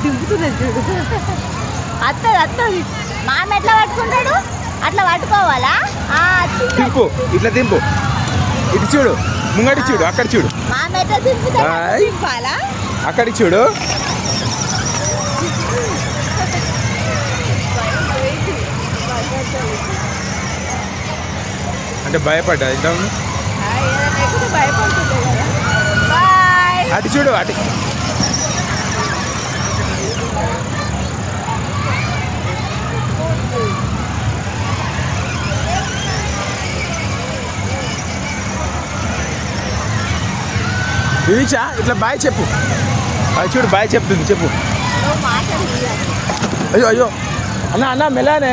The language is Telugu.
దింపుతున్నది చూడు. అత్తది మామ ఎట్లా పట్టుకుంటాడు అట్లా పట్టుకోవాలా? దింపు, ఇట్లా దింపు. ఇటు చూడు, ముంగటి చూడు, అక్కడ చూడు. మామ ఎట్లా దింపాలా? అక్కడికి చూడు. అంటే భయపడ్డా ఇంత భయపడుతుంది కదా. అటు చూడు, అటు వినిచా ఇట్లా బాయ్ చెప్పు. అది చూడు బాయ్ చెప్తుంది, చెప్పు. అయ్యో అయ్యో అన్న మెలానే.